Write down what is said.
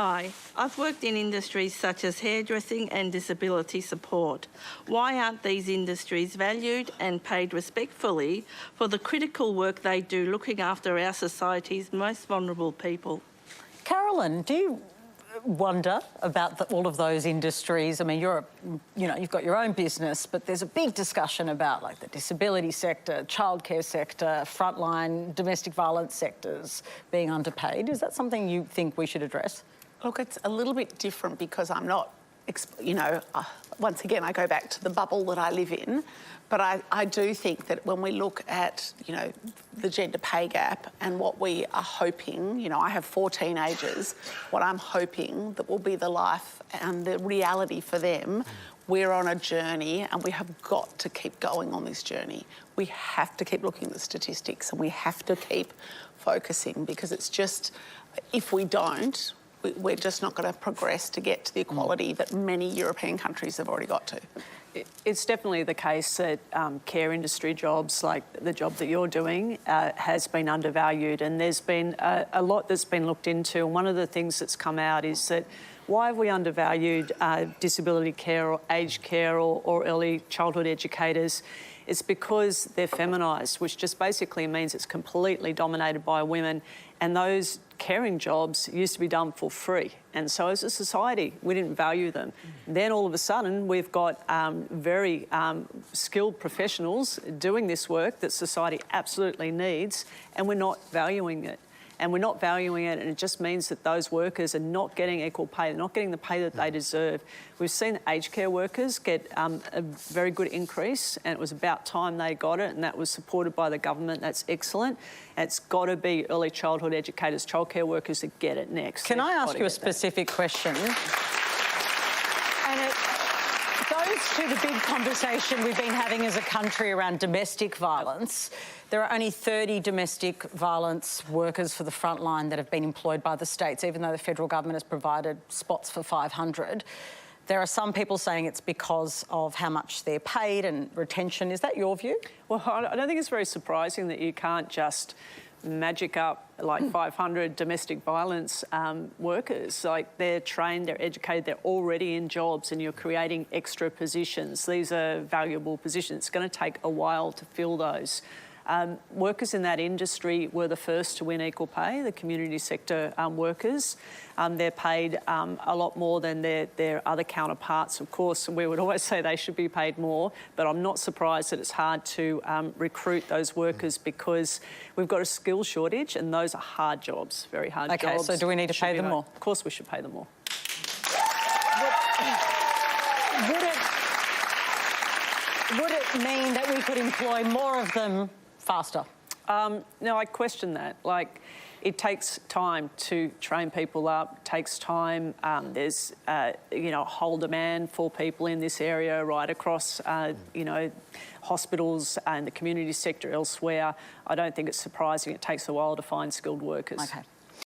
Hi, I've worked in industries such as hairdressing and disability support. Why aren't these industries valued and paid respectfully for the critical work they do looking after our society's most vulnerable people? Carolyn, do you wonder about all of those industries? I mean, you've got your own business, but there's a big discussion about like the disability sector, childcare sector, frontline domestic violence sectors being underpaid. Is that something you think we should address? Look, it's a little bit different because I'm not, once again, I go back to the bubble that I live in, but I do think that when we look at, the gender pay gap and what we are hoping, I have 4 teenagers, what I'm hoping that will be the life and the reality for them, we're on a journey and we have got to keep going on this journey. We have to keep looking at the statistics and we have to keep focusing because it's just, if we don't, we're just not going to progress to get to the equality that many European countries have already got to. It's definitely the case that care industry jobs, like the job that you're doing, has been undervalued, and there's been a lot that's been looked into. And one of the things that's come out is that why have we undervalued disability care or aged care or early childhood educators? It's because they're feminised, which just basically means it's completely dominated by women, and those caring jobs used to be done for free. And so as a society, we didn't value them. Then all of a sudden, we've got very skilled professionals doing this work that society absolutely needs, and we're not valuing it. And we're not valuing it, and it just means that those workers are not getting equal pay. They're not getting the pay that they deserve. We've seen aged care workers get a very good increase, and it was about time they got it, and that was supported by the government. That's excellent. And it's got to be early childhood educators, childcare workers that get it next. Can I ask you a specific question? And it goes to the big conversation we've been having as a country around domestic violence. There are only 30 domestic violence workers for the front line that have been employed by the states, even though the federal government has provided spots for 500. There are some people saying it's because of how much they're paid and retention. Is that your view? Well, I don't think it's very surprising that you can't just magic up like 500 domestic violence workers. Like, they're trained, they're educated, they're already in jobs, and you're creating extra positions. These are valuable positions. It's going to take a while to fill those. Workers in that industry were the first to win equal pay, the community sector workers. They're paid a lot more than their other counterparts, of course, and we would always say they should be paid more, but I'm not surprised that it's hard to recruit those workers because we've got a skill shortage, and those are hard jobs, very hard jobs. Okay, so do we need to pay them more? Of course we should pay them more. Would it mean that we could employ more of them faster? No, I question that. Like, it takes time to train people up, it takes time. There's, a whole demand for people in this area right across, hospitals and the community sector elsewhere. I don't think it's surprising it takes a while to find skilled workers. Okay.